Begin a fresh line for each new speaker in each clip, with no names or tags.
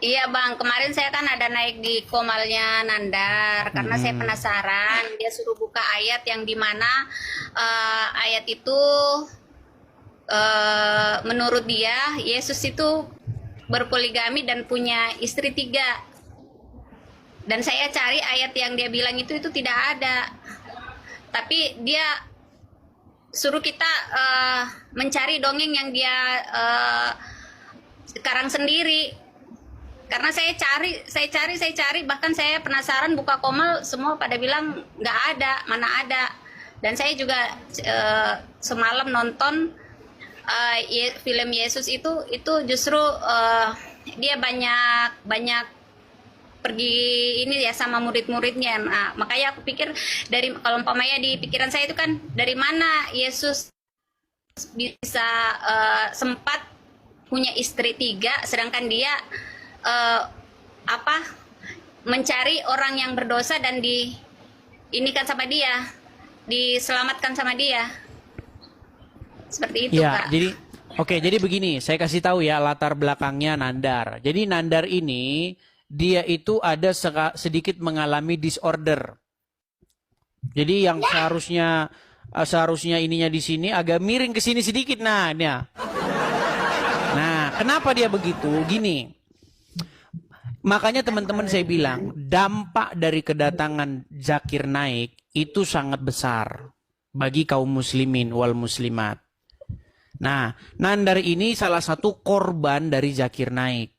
Iya Bang, kemarin saya kan ada naik di komalnya Nandar karena saya
Mm-mm.
penasaran. Dia suruh buka ayat yang dimana ayat itu menurut dia Yesus itu berpoligami dan punya istri tiga. Dan saya cari ayat yang dia bilang itu tidak ada. Tapi dia suruh kita mencari dongeng yang dia sekarang sendiri. Karena saya cari, bahkan saya penasaran buka komal, semua pada bilang nggak ada, mana ada. Dan saya juga semalam nonton film Yesus itu justru dia banyak banyak pergi ini ya sama murid-muridnya. Nah, makanya aku pikir dari kalau umpamanya di pikiran saya itu kan dari mana Yesus bisa sempat punya istri tiga, sedangkan dia eh, apa mencari orang yang berdosa dan di ini kan sama dia, diselamatkan sama dia, seperti itu
Ya,
Kak.
jadi oke, jadi begini, saya kasih tahu ya latar belakangnya Nandar. Jadi Nandar ini dia itu ada sedikit mengalami disorder. Jadi yang seharusnya ininya di sini agak miring ke sini sedikit nah, ini ya. Nah, kenapa dia begitu? Gini, makanya teman-teman saya bilang dampak dari kedatangan Zakir Naik itu sangat besar bagi kaum muslimin wal muslimat. Nah, Nandar ini salah satu korban dari Zakir Naik.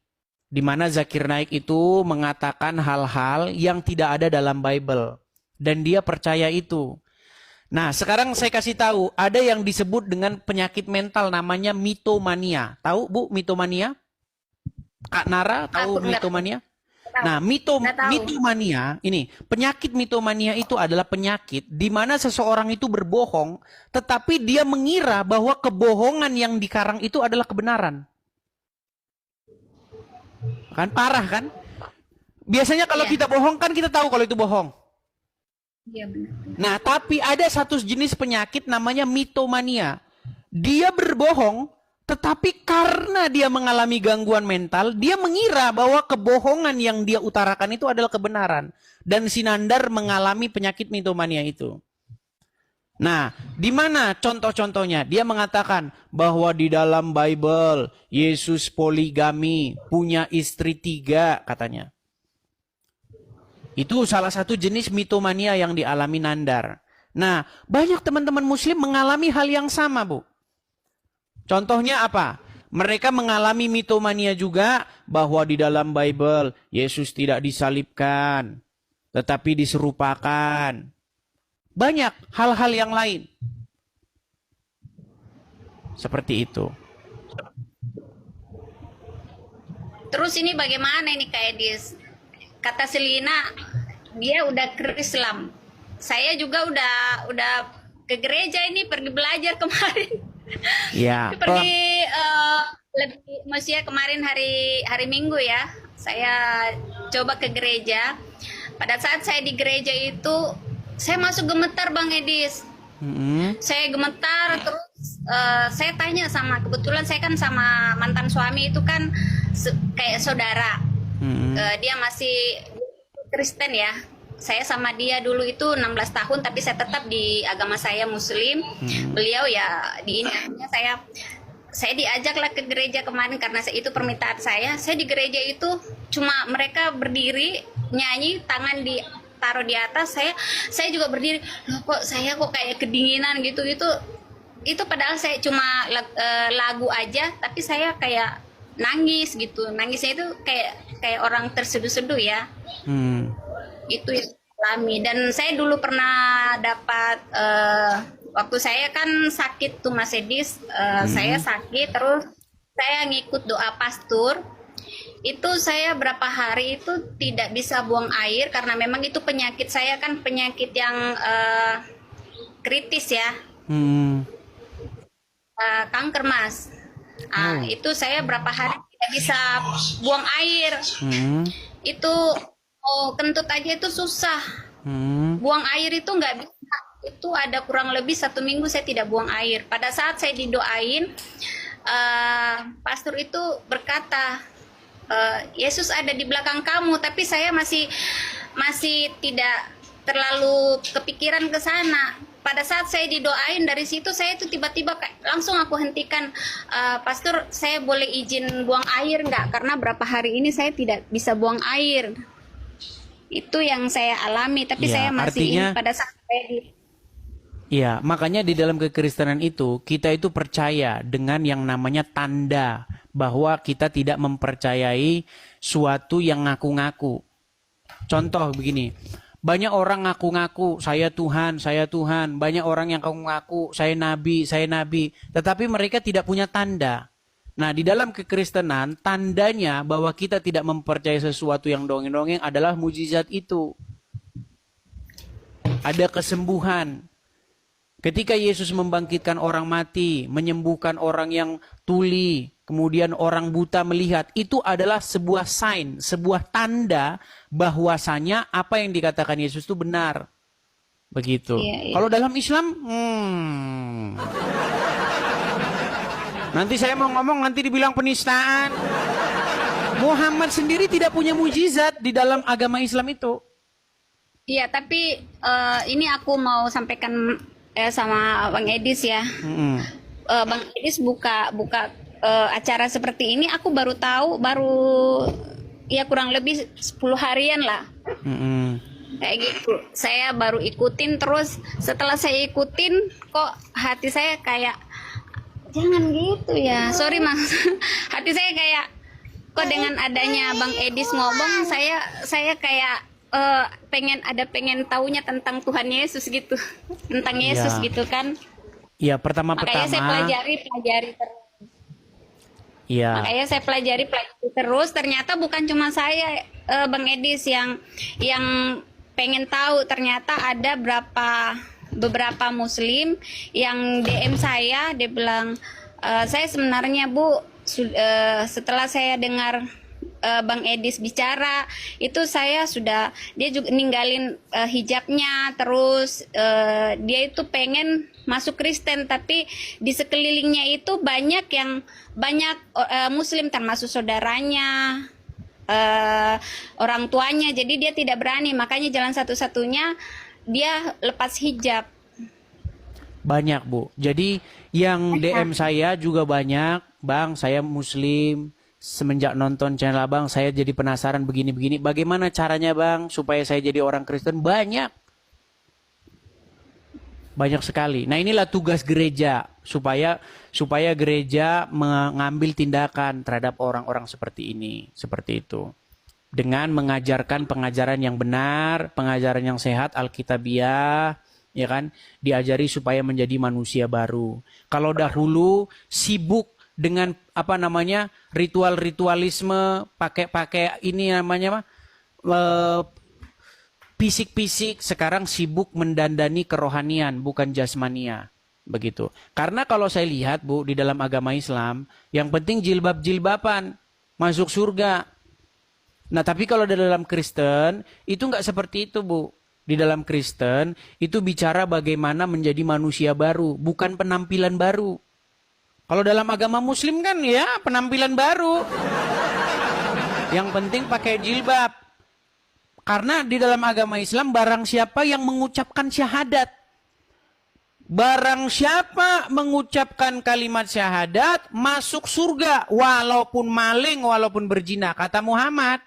Di mana Zakir Naik itu mengatakan hal-hal yang tidak ada dalam Bible. Dan dia percaya itu. Nah, sekarang saya kasih tahu, ada yang disebut dengan penyakit mental namanya mitomania. Tahu Bu mitomania? Kak Nara
Aku
tahu mitomania?
tahu,
Nah,
nggak tahu.
mitomania ini, penyakit mitomania itu adalah penyakit di mana seseorang itu berbohong, tetapi dia mengira bahwa kebohongan yang dikarang itu adalah kebenaran. Kan parah kan? Biasanya kalau
Iya,
kita bohong kan kita tahu kalau itu bohong.
iya benar.
Nah, tapi ada satu jenis penyakit namanya mitomania. Dia berbohong, tetapi karena dia mengalami gangguan mental, dia mengira bahwa kebohongan yang dia utarakan itu adalah kebenaran. Dan Sinandar mengalami penyakit mitomania itu. Nah, di mana contoh-contohnya? Dia mengatakan bahwa di dalam Bible, Yesus poligami, punya istri tiga, katanya. Itu salah satu jenis mitomania yang dialami Nandar. Nah, banyak teman-teman muslim mengalami hal yang sama, Bu. Contohnya apa? Mereka mengalami mitomania juga bahwa di dalam Bible Yesus tidak disalibkan, tetapi diserupakan. Banyak hal-hal yang lain. Seperti itu.
Terus ini bagaimana ini Kak Edis? Kata Selina, dia udah ke Islam. Saya juga udah ke gereja ini pergi belajar kemarin.
Ya,
Pergi lebih maksudnya kemarin hari hari Minggu ya. Saya coba ke gereja. Pada saat saya di gereja itu saya masuk gemetar Bang Edis. Saya gemetar terus saya tanya sama, kebetulan saya kan sama mantan suami itu kan kayak saudara. Dia masih Kristen ya. Saya sama dia dulu itu 16 tahun tapi saya tetap di agama saya Muslim. Beliau ya di ini artinya saya diajaklah ke gereja kemarin karena itu permintaan saya. Saya di gereja itu cuma mereka berdiri nyanyi, tangan ditaruh di atas, saya juga berdiri. Loh, kok saya kok kayak kedinginan gitu. Itu padahal saya cuma lagu aja tapi saya kayak nangis gitu. Nangisnya itu kayak orang terseduh-seduh ya. Itu yang saya alami. Dan saya dulu pernah dapat waktu saya kan sakit tuh Mas Edis, saya sakit terus saya ngikut doa pastur. Itu saya berapa hari itu tidak bisa buang air karena memang itu penyakit saya kan penyakit yang kritis ya. Kanker Mas. Itu saya berapa hari tidak bisa buang air. Itu kentut aja itu susah. Buang air itu nggak bisa. Itu ada kurang lebih 1 minggu saya tidak buang air. Pada saat saya didoain, pastor itu berkata, Yesus ada di belakang kamu, tapi saya masih masih tidak terlalu kepikiran ke sana. Pada saat saya didoain dari situ, saya itu tiba-tiba langsung aku hentikan, Pastor, saya boleh izin buang air nggak? Karena berapa hari ini saya tidak bisa buang air. Itu yang saya alami, tapi
Ya,
saya masih
artinya
pada saat saya di
ya, makanya di dalam kekristenan itu kita itu percaya dengan yang namanya tanda bahwa kita tidak mempercayai suatu yang ngaku-ngaku. Contoh begini, banyak orang ngaku-ngaku saya Tuhan, banyak orang yang ngaku-ngaku saya nabi, tetapi mereka tidak punya tanda. Nah, di dalam kekristenan tandanya bahwa kita tidak mempercayai sesuatu yang dongeng-dongeng adalah mujizat itu. Ada kesembuhan. Ketika Yesus membangkitkan orang mati, menyembuhkan orang yang tuli, kemudian orang buta melihat, itu adalah sebuah sign, sebuah tanda bahwasanya apa yang dikatakan Yesus itu benar. Begitu.
Iya, iya.
Kalau dalam Islam, nanti saya mau ngomong nanti dibilang penistaan. Muhammad sendiri tidak punya mujizat di dalam agama Islam itu.
Iya, tapi ini aku mau sampaikan sama Bang Edis ya.
Mm-mm.
Bang Edis buka acara seperti ini, aku baru tahu, ya kurang lebih 10 harian lah.
Mm-mm.
Kayak gitu. Saya baru ikutin, terus setelah saya ikutin kok hati saya kayak jangan gitu ya. Sorry Mas. Hati saya kayak kok dengan adanya Bang Edis ngomong, saya kayak pengen taunya tentang Tuhan Yesus gitu, tentang Yesus
Ya.
gitu kan.
Ya,
Makanya saya pelajari terus.
Ya.
Makanya saya pelajari terus. Ternyata bukan cuma saya, Bang Edis yang pengen tahu. Ternyata ada beberapa Muslim yang DM saya, dia bilang, saya sebenarnya Bu, setelah saya dengar Bang Edis bicara itu dia juga ninggalin hijabnya, terus dia itu pengen masuk Kristen, tapi di sekelilingnya itu banyak Muslim, termasuk saudaranya, orang tuanya, jadi dia tidak berani, makanya jalan satu-satunya dia lepas hijab.
Banyak, Bu. Jadi yang DM saya juga banyak, Bang, saya Muslim. Semenjak nonton channel Abang, saya jadi penasaran begini-begini. Bagaimana caranya, Bang, supaya saya jadi orang Kristen? Banyak. Banyak sekali. Nah, inilah tugas gereja. Supaya gereja mengambil tindakan terhadap orang-orang seperti ini. Seperti itu. Dengan mengajarkan pengajaran yang benar, pengajaran yang sehat, Alkitabiah, ya kan? Diajari supaya menjadi manusia baru. Kalau dahulu sibuk dengan ritualisme, pakai ini namanya fisik-fisik, sekarang sibuk mendandani kerohanian, bukan jasmania, begitu. Karena kalau saya lihat, Bu, di dalam agama Islam yang penting jilbab-jilbaban masuk surga. Nah, tapi kalau di dalam Kristen itu nggak seperti itu, Bu. Di dalam Kristen itu bicara bagaimana menjadi manusia baru, bukan penampilan baru. Kalau dalam agama Muslim kan ya penampilan baru. Yang penting pakai jilbab. Karena di dalam agama Islam barang siapa yang mengucapkan syahadat, barang siapa mengucapkan kalimat syahadat masuk surga, walaupun maling, walaupun berzina, kata Muhammad.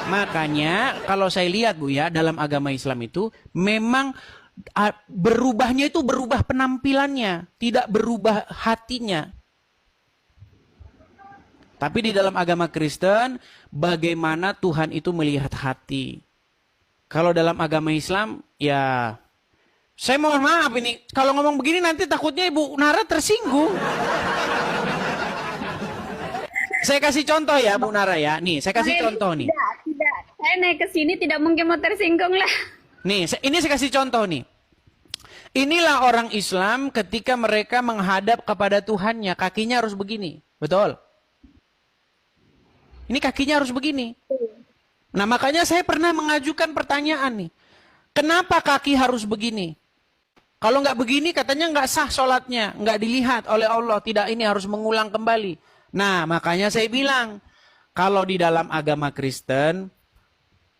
Makanya kalau saya lihat, Bu, ya, dalam agama Islam itu memang berubahnya itu berubah penampilannya, tidak berubah hatinya. Tapi di dalam agama Kristen, bagaimana Tuhan itu melihat hati. Kalau dalam agama Islam, ya, saya mohon maaf ini, kalau ngomong begini nanti takutnya Ibu Nara tersinggung. Saya kasih contoh ya, Bu Nara ya. Nih, saya kasih contoh nih.
Tidak. Saya naik ke sini tidak mungkin mau tersinggung lah.
Nih, ini saya kasih contoh nih. Inilah orang Islam ketika mereka menghadap kepada Tuhannya, kakinya harus begini. Betul? Ini kakinya harus begini. Nah, makanya saya pernah mengajukan pertanyaan nih. Kenapa kaki harus begini? Kalau nggak begini katanya nggak sah sholatnya, nggak dilihat oleh Allah. Tidak, ini harus mengulang kembali. Nah, makanya saya bilang, kalau di dalam agama Kristen,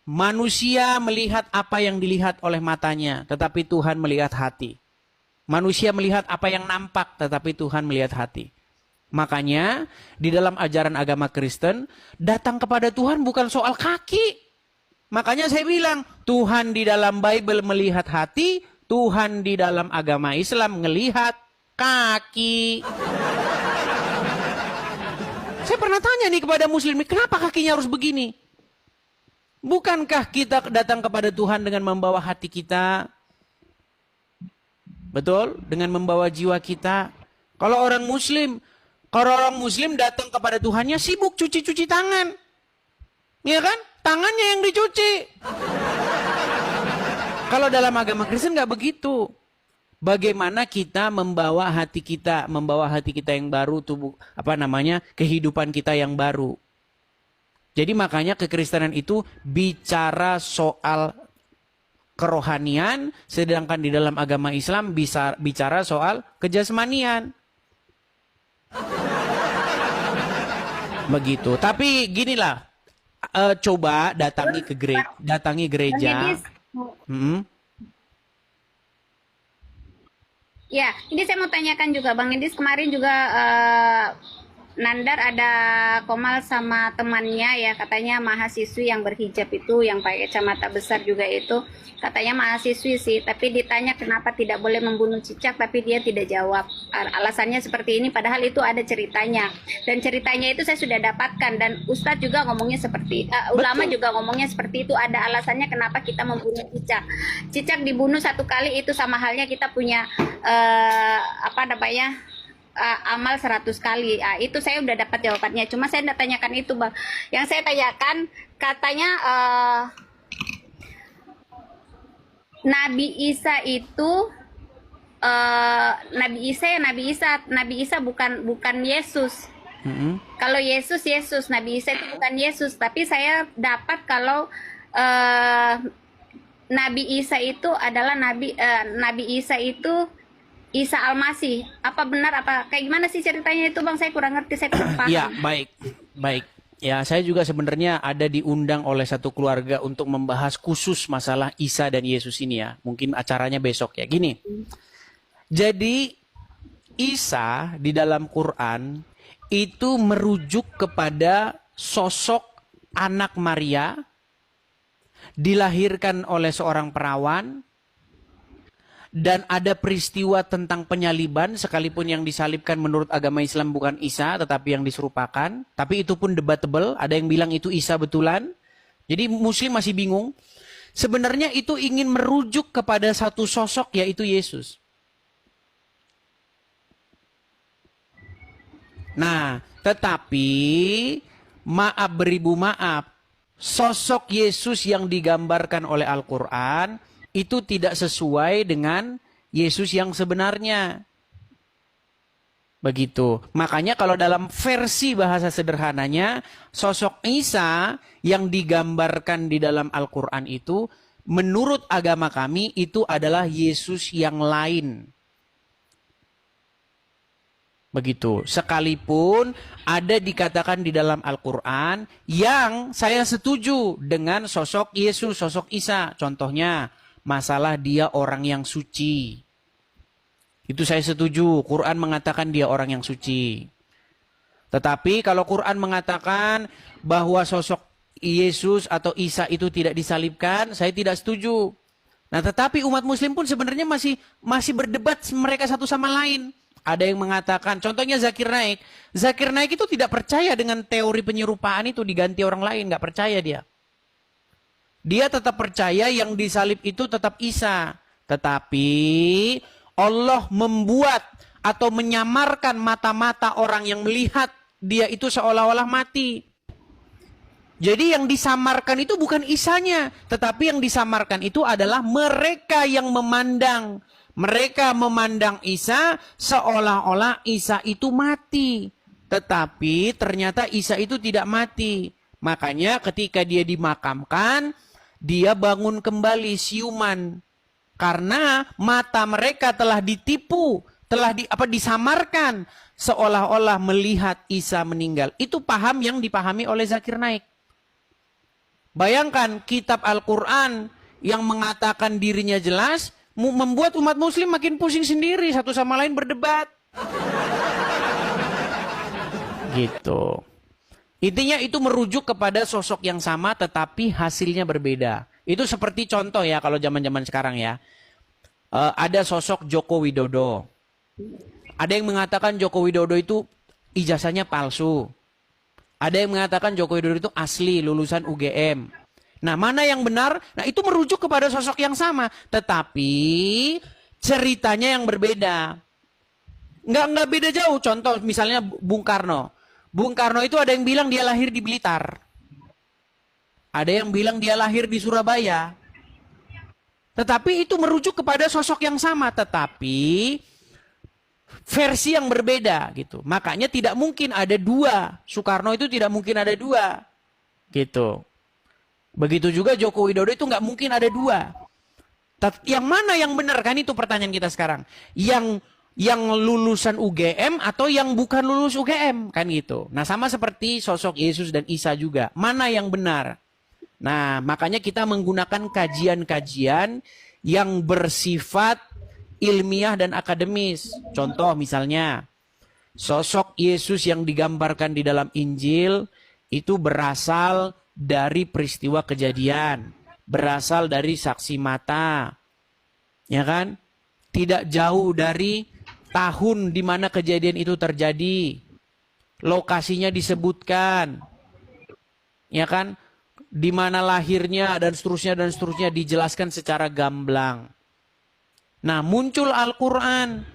manusia melihat apa yang dilihat oleh matanya, tetapi Tuhan melihat hati. Manusia melihat apa yang nampak, tetapi Tuhan melihat hati. Makanya, di dalam ajaran agama Kristen, datang kepada Tuhan bukan soal kaki. Makanya saya bilang, Tuhan di dalam Bible melihat hati, Tuhan di dalam agama Islam melihat kaki. Saya pernah tanya nih kepada muslim, kenapa kakinya harus begini? Bukankah kita datang kepada Tuhan dengan membawa hati kita? Betul? Dengan membawa jiwa kita. Kalau orang muslim datang kepada Tuhannya sibuk cuci-cuci tangan. Ya kan? Tangannya yang dicuci. Kalau dalam agama Kristen nggak begitu. Bagaimana kita membawa hati kita yang baru, kehidupan kita yang baru. Jadi makanya kekristenan itu bicara soal kerohanian, sedangkan di dalam agama Islam bisa bicara soal kejasmanian. Begitu. Tapi ginilah, coba datangi gereja.
Ya, ini saya mau tanyakan juga, Bang Idis, kemarin juga Nandar ada komal sama temannya ya, katanya mahasiswi yang berhijab itu, yang pakai kacamata besar juga itu, katanya mahasiswi sih, tapi ditanya kenapa tidak boleh membunuh cicak, tapi dia tidak jawab. Alasannya seperti ini, padahal itu ada ceritanya. Dan ceritanya itu saya sudah dapatkan, dan Ustadz juga ngomongnya seperti, ulama juga ngomongnya seperti itu, ada alasannya kenapa kita membunuh cicak. Cicak dibunuh satu kali itu sama halnya kita punya, amal 100 kali. Itu saya udah dapat jawabannya. Cuma saya udah tanyakan itu, Bang. Yang saya tanyakan katanya Nabi Isa itu Nabi Isa bukan Yesus. Kalau Yesus, Nabi Isa itu bukan Yesus, tapi saya dapat kalau Nabi Isa itu adalah Nabi Isa itu Isa Al-Masih. Apa benar, apa kayak gimana sih ceritanya itu, Bang? Saya kurang ngerti, saya kurang paham.
Ya, baik. Ya, saya juga sebenarnya ada diundang oleh satu keluarga untuk membahas khusus masalah Isa dan Yesus ini ya. Mungkin acaranya besok ya. Gini. Jadi Isa di dalam Quran itu merujuk kepada sosok anak Maria, dilahirkan oleh seorang perawan, dan ada peristiwa tentang penyaliban, sekalipun yang disalibkan menurut agama Islam bukan Isa, tetapi yang diserupakan. Tapi itu pun debatable, ada yang bilang itu Isa betulan. Jadi muslim masih bingung. Sebenarnya itu ingin merujuk kepada satu sosok, yaitu Yesus. Nah, tetapi maaf beribu maaf, sosok Yesus yang digambarkan oleh Al-Quran itu tidak sesuai dengan Yesus yang sebenarnya. Begitu. Makanya kalau dalam versi bahasa sederhananya, sosok Isa yang digambarkan di dalam Al-Quran itu, menurut agama kami, itu adalah Yesus yang lain. Begitu. Sekalipun ada dikatakan di dalam Al-Quran yang saya setuju dengan sosok Yesus, sosok Isa. Contohnya, masalah dia orang yang suci. Itu saya setuju. Quran mengatakan dia orang yang suci. Tetapi kalau Quran mengatakan bahwa sosok Yesus atau Isa itu tidak disalibkan, saya tidak setuju. Nah, tetapi umat muslim pun sebenarnya masih berdebat mereka satu sama lain. Ada yang mengatakan, contohnya Zakir Naik. Zakir Naik itu tidak percaya dengan teori penyerupaan itu diganti orang lain. Nggak percaya dia. Dia tetap percaya yang disalib itu tetap Isa. Tetapi Allah membuat atau menyamarkan mata-mata orang yang melihat dia itu seolah-olah mati. Jadi yang disamarkan itu bukan Isanya. Tetapi yang disamarkan itu adalah mereka yang memandang. Mereka memandang Isa seolah-olah Isa itu mati. Tetapi ternyata Isa itu tidak mati. Makanya ketika dia dimakamkan, dia bangun kembali siuman. Karena mata mereka telah ditipu, telah disamarkan. seolah-olah melihat Isa meninggal. Itu paham yang dipahami oleh Zakir Naik. Bayangkan kitab Al-Quran yang mengatakan dirinya jelas, membuat umat muslim makin pusing sendiri, satu sama lain berdebat. Gitu. Intinya itu merujuk kepada sosok yang sama tetapi hasilnya berbeda. Itu seperti contoh ya kalau zaman-zaman sekarang ya. Ada sosok Joko Widodo. Ada yang mengatakan Joko Widodo itu ijazahnya palsu. Ada yang mengatakan Joko Widodo itu asli lulusan UGM. Nah, mana yang benar? Nah, itu merujuk kepada sosok yang sama, tetapi ceritanya yang berbeda. Nggak beda jauh. Contoh misalnya Bung Karno. Bung Karno itu ada yang bilang dia lahir di Blitar. Ada yang bilang dia lahir di Surabaya. Tetapi itu merujuk kepada sosok yang sama, tetapi versi yang berbeda gitu. Makanya tidak mungkin ada dua. Soekarno itu tidak mungkin ada dua. Gitu. Begitu juga Joko Widodo itu nggak mungkin ada dua. Yang mana yang benar kan itu pertanyaan kita sekarang. Yang lulusan UGM atau yang bukan lulus UGM kan gitu. Nah, sama seperti sosok Yesus dan Isa juga. Mana yang benar? Nah, makanya kita menggunakan kajian-kajian yang bersifat ilmiah dan akademis. Contoh misalnya, sosok Yesus yang digambarkan di dalam Injil itu berasal dari peristiwa kejadian, berasal dari saksi mata. Ya kan? Tidak jauh dari tahun di mana kejadian itu terjadi. Lokasinya disebutkan. Ya kan? Di mana lahirnya dan seterusnya dijelaskan secara gamblang. Nah, muncul Al-Quran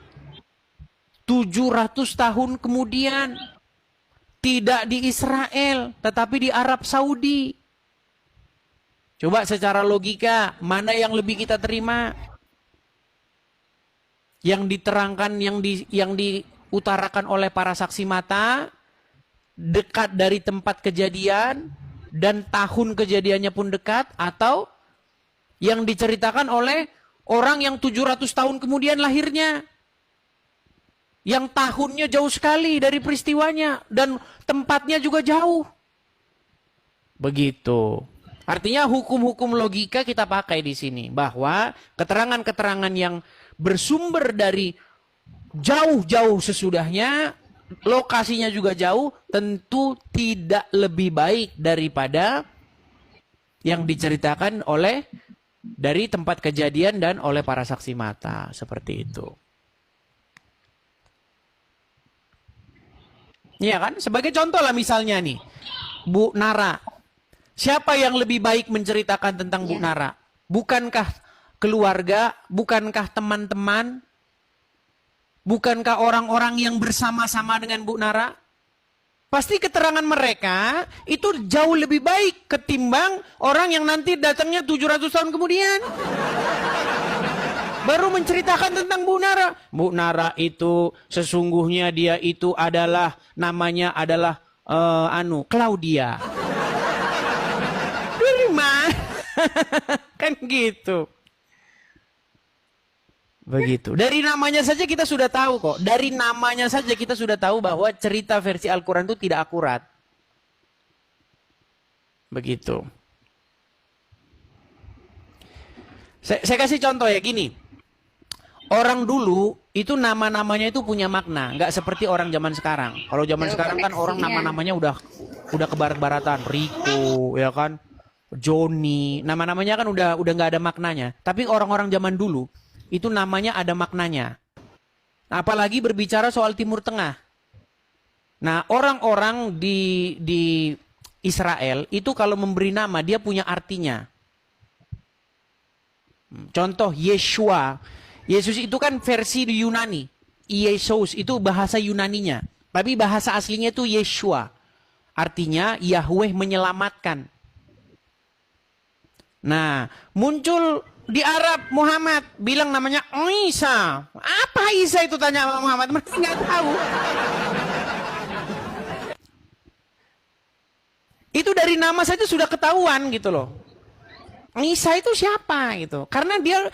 700 tahun kemudian. Tidak di Israel, tetapi di Arab Saudi. Coba secara logika, mana yang lebih kita terima? Yang diterangkan, yang diutarakan oleh para saksi mata, dekat dari tempat kejadian, dan tahun kejadiannya pun dekat, atau yang diceritakan oleh orang yang 700 tahun kemudian lahirnya. Yang tahunnya jauh sekali dari peristiwanya. Dan tempatnya juga jauh. Begitu. Artinya hukum-hukum logika kita pakai di sini. Bahwa keterangan-keterangan yang bersumber dari jauh-jauh sesudahnya, lokasinya juga jauh, tentu tidak lebih baik daripada yang diceritakan oleh dari tempat kejadian dan oleh para saksi mata. Seperti itu. Iya kan? Sebagai contoh lah misalnya nih, Bu Nara. Siapa yang lebih baik menceritakan tentang Bu Nara? Bukankah keluarga? Bukankah teman-teman? Bukankah orang-orang yang bersama-sama dengan Bu Nara? Pasti keterangan mereka itu jauh lebih baik ketimbang orang yang nanti datangnya 700 tahun kemudian. Baru menceritakan tentang Bu Nara. Bu Nara itu sesungguhnya dia itu adalah namanya adalah Claudia. Dari mana? Kan gitu. Begitu. Dari namanya saja kita sudah tahu kok. Dari namanya saja kita sudah tahu bahwa cerita versi Al-Quran itu tidak akurat. Begitu. Saya kasih contoh ya gini. Orang dulu itu nama-namanya itu punya makna, nggak seperti orang zaman sekarang. Kalau zaman sekarang kan orang nama-namanya udah kebarat-baratan, Rico, ya kan, Joni, nama-namanya kan udah nggak ada maknanya. Tapi orang-orang zaman dulu itu namanya ada maknanya. Nah, apalagi berbicara soal Timur Tengah. Nah, orang-orang di Israel itu kalau memberi nama dia punya artinya. Contoh Yeshua. Yesus itu kan versi Yunani. Yesus itu bahasa Yunaninya. Tapi bahasa aslinya itu Yeshua. Artinya Yahweh menyelamatkan. Nah, muncul di Arab Muhammad. Bilang namanya Isa. Apa Isa itu tanya Muhammad? Mereka nggak tahu. Itu dari nama saja sudah ketahuan gitu loh. Isa itu siapa gitu. Karena dia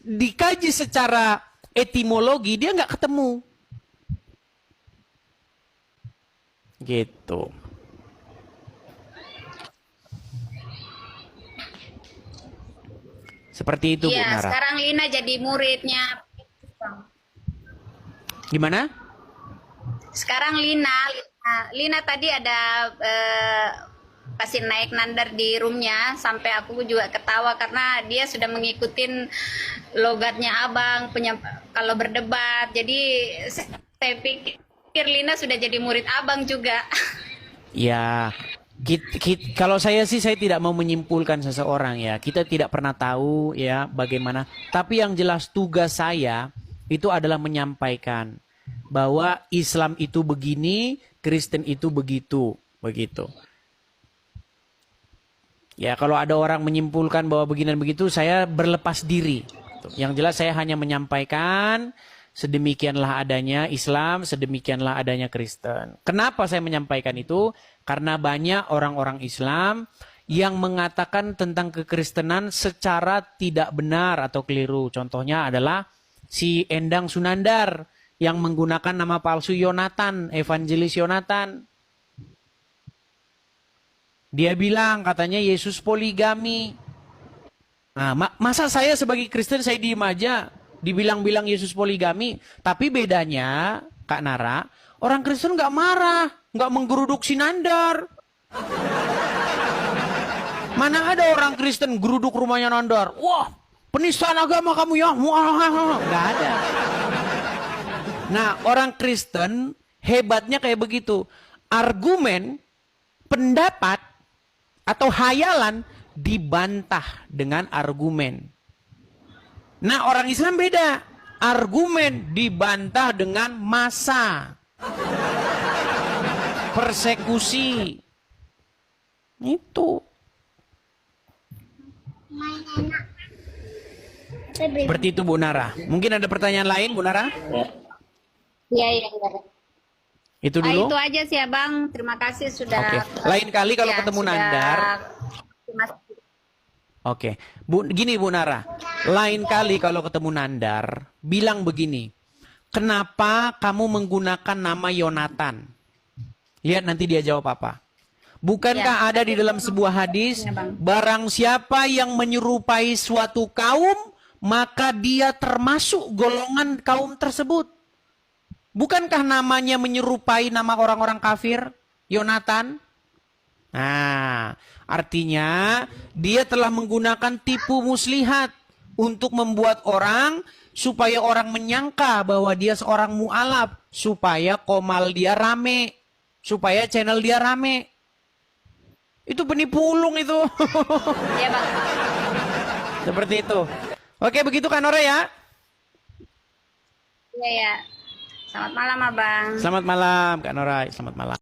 dikaji secara etimologi, dia nggak ketemu. Gitu. Seperti itu, Bu
Iya,
Nara.
sekarang Lina jadi muridnya.
Gimana?
Sekarang Lina tadi ada kasih naik nandar di roomnya sampai aku juga ketawa karena dia sudah mengikutin logatnya abang punya kalau berdebat. Jadi saya pikir Lina sudah jadi murid abang juga.
Ya, kalau saya sih saya tidak mau menyimpulkan seseorang ya. Kita tidak pernah tahu ya bagaimana. Tapi yang jelas tugas saya itu adalah menyampaikan bahwa Islam itu begini, Kristen itu begitu, begitu. Ya, kalau ada orang menyimpulkan bahwa begini dan begitu, saya berlepas diri. Yang jelas saya hanya menyampaikan sedemikianlah adanya Islam, sedemikianlah adanya Kristen. Kenapa saya menyampaikan itu? Karena banyak orang-orang Islam yang mengatakan tentang kekristenan secara tidak benar atau keliru. Contohnya adalah si Endang Sunandar yang menggunakan nama palsu Yonatan, Evangelis Yonatan. Dia bilang katanya Yesus poligami. Nah, masa saya sebagai Kristen saya diem aja dibilang-bilang Yesus poligami, tapi bedanya Kak Nara, orang Kristen nggak marah, nggak menggeruduk si Nandar. Mana ada orang Kristen geruduk rumahnya Nandar? Wah, penistaan agama kamu ya? Nggak ada. Nah, orang Kristen hebatnya kayak begitu. Argumen, pendapat, atau hayalan dibantah dengan argumen. Nah, orang Islam beda. Argumen dibantah dengan massa. Persekusi. Itu. Seperti itu Bu Nara. Mungkin ada pertanyaan lain Bu Nara?
Iya, iya.
Itu dulu?
Itu aja sih Abang. Terima kasih sudah.
Oke. Lain kali kalau ketemu
sudah-
Nandar. Oke, gini Bu Nara, lain kali kalau ketemu Nandar, bilang begini, kenapa kamu menggunakan nama Yonatan? Lihat nanti dia jawab apa. Bukankah ada di dalam sebuah hadis, barang siapa yang menyerupai suatu kaum, maka dia termasuk golongan kaum tersebut. Bukankah namanya menyerupai nama orang-orang kafir, Yonatan? Nah, artinya dia telah menggunakan tipu muslihat untuk membuat orang supaya orang menyangka bahwa dia seorang mu'alaf, supaya komal dia rame, supaya channel dia rame. Itu penipu ulung itu.
Iya Bang.
Seperti itu. Oke, begitu kan Nora ya?
Iya ya. Selamat malam Abang.
Selamat malam Kak Nora, selamat malam.